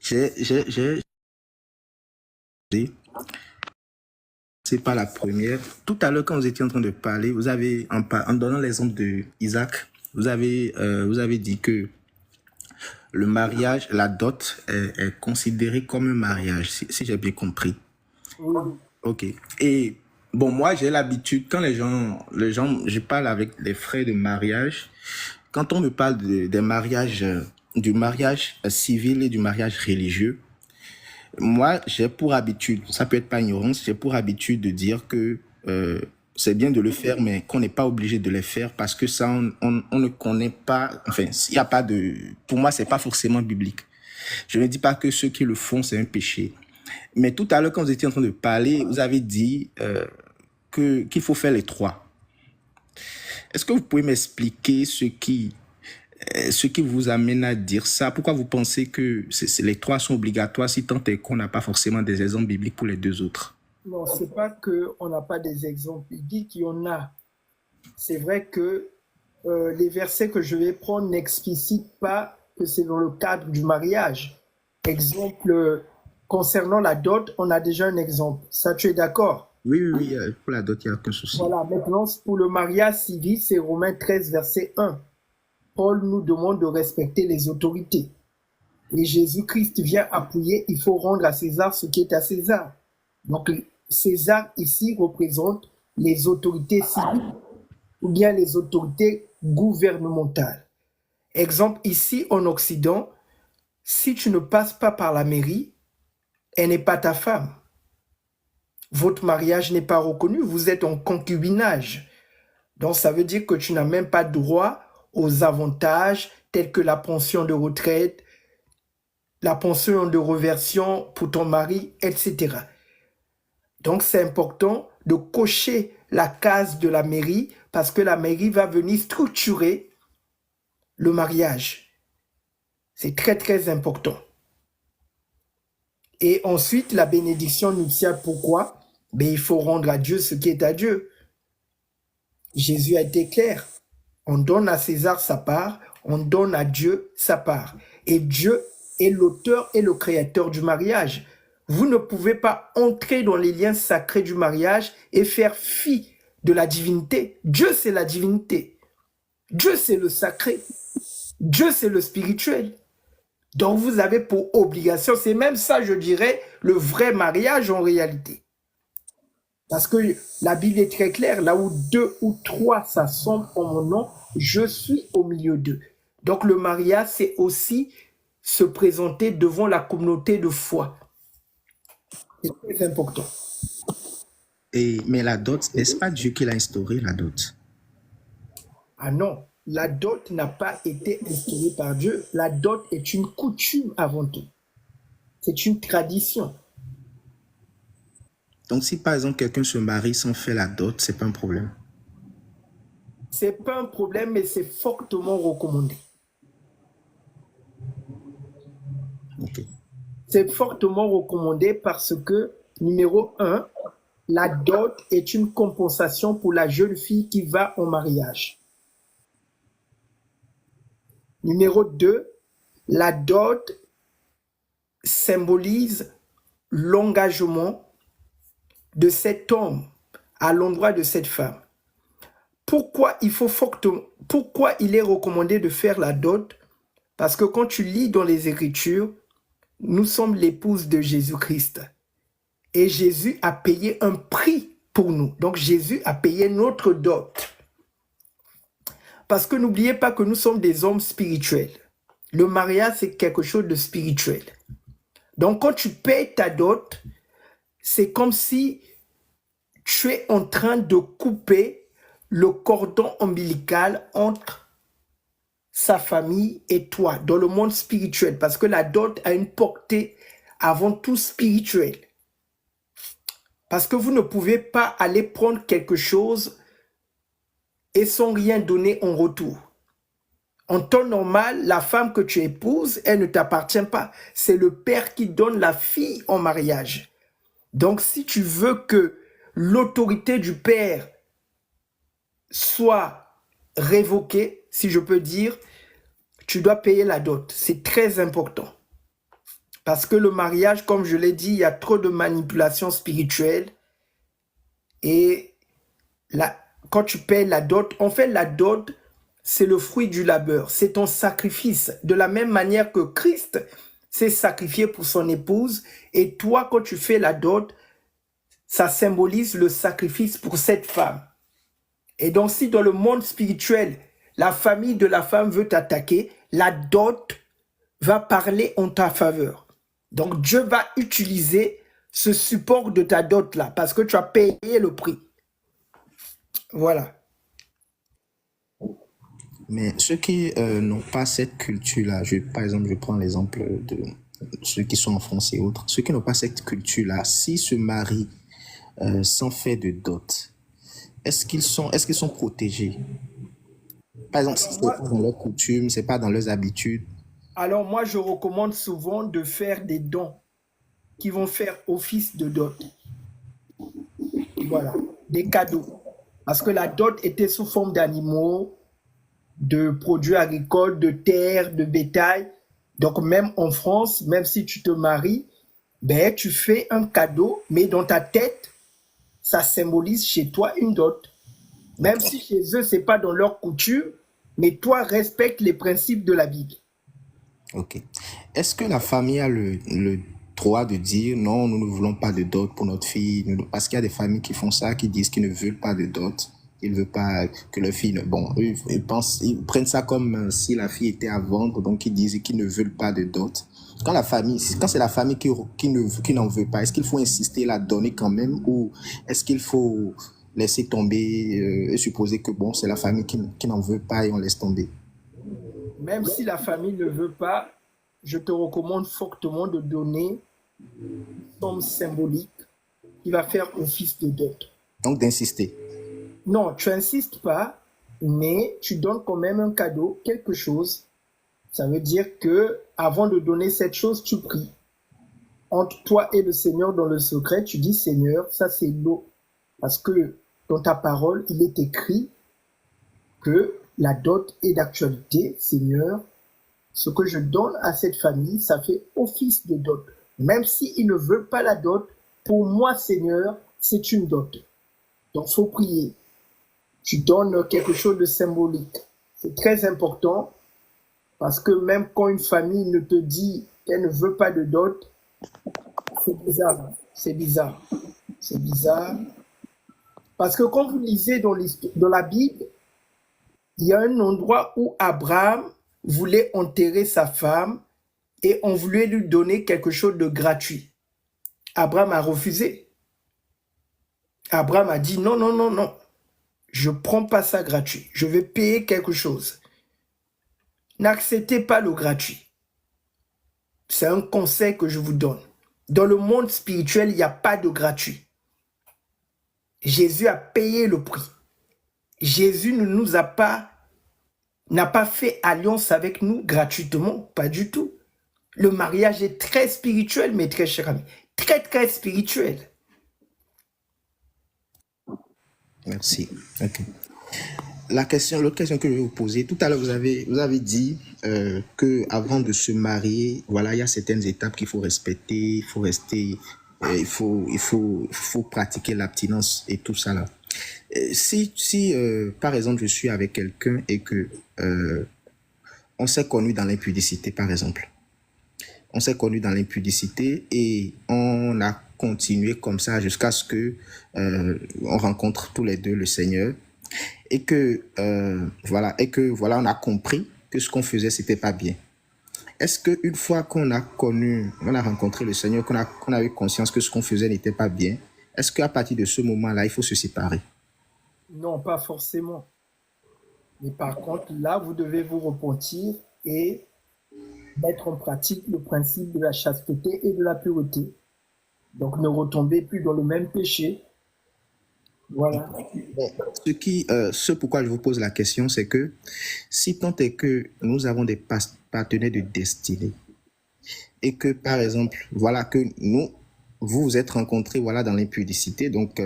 J'ai c'est pas la première. Tout à l'heure, quand vous étiez en train de parler, vous avez, en donnant l'exemple de Isaac, vous avez dit que le mariage, la dot est considérée comme un mariage, si j'ai bien compris. Oui. Ok. Et bon, moi, j'ai l'habitude, quand je parle avec les frères de mariage, quand on me parle des mariages, du mariage civil et du mariage religieux, moi, j'ai pour habitude, ça peut être pas ignorance, j'ai pour habitude de dire que c'est bien de le faire, mais qu'on n'est pas obligé de le faire parce que ça, on ne connaît pas, enfin, il n'y a pas de, pour moi, c'est pas forcément biblique. Je ne dis pas que ceux qui le font, c'est un péché. Mais tout à l'heure, quand vous étiez en train de parler, vous avez dit qu'il faut faire les trois. Est-ce que vous pouvez m'expliquer ce qui vous amène à dire ça? Pourquoi vous pensez que les trois sont obligatoires si tant est qu'on n'a pas forcément des exemples bibliques pour les deux autres? Non, c'est pas qu'on n'a pas des exemples. Il dit qu'il y en a. C'est vrai que les versets que je vais prendre n'explicitent pas que c'est dans le cadre du mariage. Exemple, concernant la dot, on a déjà un exemple. Ça, tu es d'accord? Oui, oui, oui, pour la dot, il n'y a aucun souci. Voilà, maintenant, pour le mariage civil, c'est Romains 13, verset 1. Paul nous demande de respecter les autorités. Et Jésus-Christ vient appuyer, il faut rendre à César ce qui est à César. Donc, César ici représente les autorités civiles ou bien les autorités gouvernementales. Exemple, ici en Occident, si tu ne passes pas par la mairie, elle n'est pas ta femme. Votre mariage n'est pas reconnu, vous êtes en concubinage. Donc, ça veut dire que tu n'as même pas droit aux avantages tels que la pension de retraite, la pension de réversion pour ton mari, etc. Donc, c'est important de cocher la case de la mairie parce que la mairie va venir structurer le mariage. C'est très, très important. Et ensuite, la bénédiction nuptiale, pourquoi? Ben, il faut rendre à Dieu ce qui est à Dieu. Jésus a été clair. On donne à César sa part, on donne à Dieu sa part. Et Dieu est l'auteur et le créateur du mariage. Vous ne pouvez pas entrer dans les liens sacrés du mariage et faire fi de la divinité. Dieu, c'est la divinité. Dieu, c'est le sacré. Dieu, c'est le spirituel. Donc, vous avez pour obligation, c'est même ça, je dirais, le vrai mariage en réalité. Parce que la Bible est très claire, là où deux ou trois s'assemblent en mon nom, je suis au milieu d'eux. Donc le mariage, c'est aussi se présenter devant la communauté de foi. C'est très important. Mais la dot, n'est-ce pas Dieu qui l'a instauré, la dot? Ah non, la dot n'a pas été instaurée par Dieu. La dot est une coutume avant tout. C'est une tradition. Donc, si par exemple quelqu'un se marie sans faire la dot, c'est pas un problème. C'est pas un problème, mais c'est fortement recommandé. Ok. C'est fortement recommandé parce que, numéro 1, la dot est une compensation pour la jeune fille qui va en mariage. Numéro 2, la dot symbolise l'engagement de cet homme à l'endroit de cette femme. Pourquoi il est recommandé de faire la dot? Parce que quand tu lis dans les Écritures, nous sommes l'épouse de Jésus-Christ. Et Jésus a payé un prix pour nous. Donc Jésus a payé notre dot. Parce que n'oubliez pas que nous sommes des hommes spirituels. Le mariage, c'est quelque chose de spirituel. Donc quand tu payes ta dot, c'est comme si tu es en train de couper le cordon ombilical entre sa famille et toi, dans le monde spirituel. Parce que la dot a une portée avant tout spirituelle. Parce que vous ne pouvez pas aller prendre quelque chose et sans rien donner en retour. En temps normal, la femme que tu épouses, elle ne t'appartient pas. C'est le père qui donne la fille en mariage. Donc, si tu veux que l'autorité du père soit révoquée, si je peux dire, tu dois payer la dot. C'est très important. Parce que le mariage, comme je l'ai dit, il y a trop de manipulation spirituelle. Et quand tu payes la dot, en fait, la dot, c'est le fruit du labeur. C'est ton sacrifice. De la même manière que Christ s'est sacrifié pour son épouse. Et toi, quand tu fais la dot, ça symbolise le sacrifice pour cette femme. Et donc, si dans le monde spirituel, la famille de la femme veut t'attaquer, la dot va parler en ta faveur. Donc, Dieu va utiliser ce support de ta dot-là parce que tu as payé le prix. Voilà. Mais ceux qui n'ont pas cette culture-là, par exemple, je prends l'exemple de ceux qui sont en France et autres, ceux qui n'ont pas cette culture-là, s'ils se marient sans faire de dot, est-ce qu'ils sont protégés? Par exemple, si Alors c'est moi, pas dans leurs coutumes, c'est pas dans leurs habitudes. alors moi, je recommande souvent de faire des dons qui vont faire office de dot. Voilà, des cadeaux. Parce que la dot était sous forme d'animaux, de produits agricoles, de terre, de bétail. Donc même en France, même si tu te maries, ben, tu fais un cadeau, mais dans ta tête, ça symbolise chez toi une dot. Même si chez eux, c'est pas dans leur coutume, mais toi, respecte les principes de la Bible. Ok. Est-ce que la famille a le droit de dire non, nous ne voulons pas de dot pour notre fille? Parce qu'il y a des familles qui font ça, qui disent qu'ils ne veulent pas de dot. Ils ne veulent pas que leur fille... Bon, eux, ils prennent ça comme si la fille était à vendre, donc ils disent qu'ils ne veulent pas de dot. Quand c'est la famille qui n'en veut pas, est-ce qu'il faut insister, la donner quand même, ou est-ce qu'il faut laisser tomber et supposer que bon, c'est la famille qui n'en veut pas et on laisse tomber? Même si la famille ne veut pas, je te recommande fortement de donner une somme symbolique qui va faire office de dot. Donc d'insister. Non, tu insistes pas, mais tu donnes quand même un cadeau, quelque chose. Ça veut dire que avant de donner cette chose, tu pries. Entre toi et le Seigneur dans le secret, tu dis Seigneur, ça c'est l'eau. Parce que dans ta parole, il est écrit que la dot est d'actualité. Seigneur, ce que je donne à cette famille, ça fait office de dot. Même s'ils ne veulent pas la dot, pour moi, Seigneur, c'est une dot. Donc, il faut prier. Tu donnes quelque chose de symbolique. C'est très important parce que même quand une famille ne te dit qu'elle ne veut pas de dot, c'est bizarre. C'est bizarre. C'est bizarre. Parce que quand vous lisez dans la Bible, il y a un endroit où Abraham voulait enterrer sa femme et on voulait lui donner quelque chose de gratuit. Abraham a refusé. Abraham a dit non, non, non, non. Je ne prends pas ça gratuit. Je vais payer quelque chose. N'acceptez pas le gratuit. C'est un conseil que je vous donne. Dans le monde spirituel, il n'y a pas de gratuit. Jésus a payé le prix. Jésus n'a pas fait alliance avec nous gratuitement, pas du tout. Le mariage est très spirituel, mes très chers amis. Très, très spirituel. Merci. Ok. L'autre question que je vais vous poser, tout à l'heure, vous avez dit que avant de se marier, voilà, il y a certaines étapes qu'il faut respecter, il faut rester, il faut pratiquer l'abstinence et tout ça là. Si par exemple, je suis avec quelqu'un et que on s'est connu dans l'impudicité, par exemple, on s'est connu dans l'impudicité et on a continué comme ça jusqu'à ce que on rencontre tous les deux le Seigneur et que voilà, on a compris que ce qu'on faisait c'était pas bien. Est-ce que une fois qu'on a rencontré le Seigneur, qu'on a eu conscience que ce qu'on faisait n'était pas bien, est-ce qu'à partir de ce moment-là, il faut se séparer? Non, pas forcément. Mais par contre, là, vous devez vous repentir et mettre en pratique le principe de la chasteté et de la pureté. Donc, ne retombez plus dans le même péché. Voilà. Ce pourquoi je vous pose la question, c'est que si tant est que nous avons des partenaires de destinée et que, par exemple, voilà, que vous vous êtes rencontrés voilà, dans l'impudicité, donc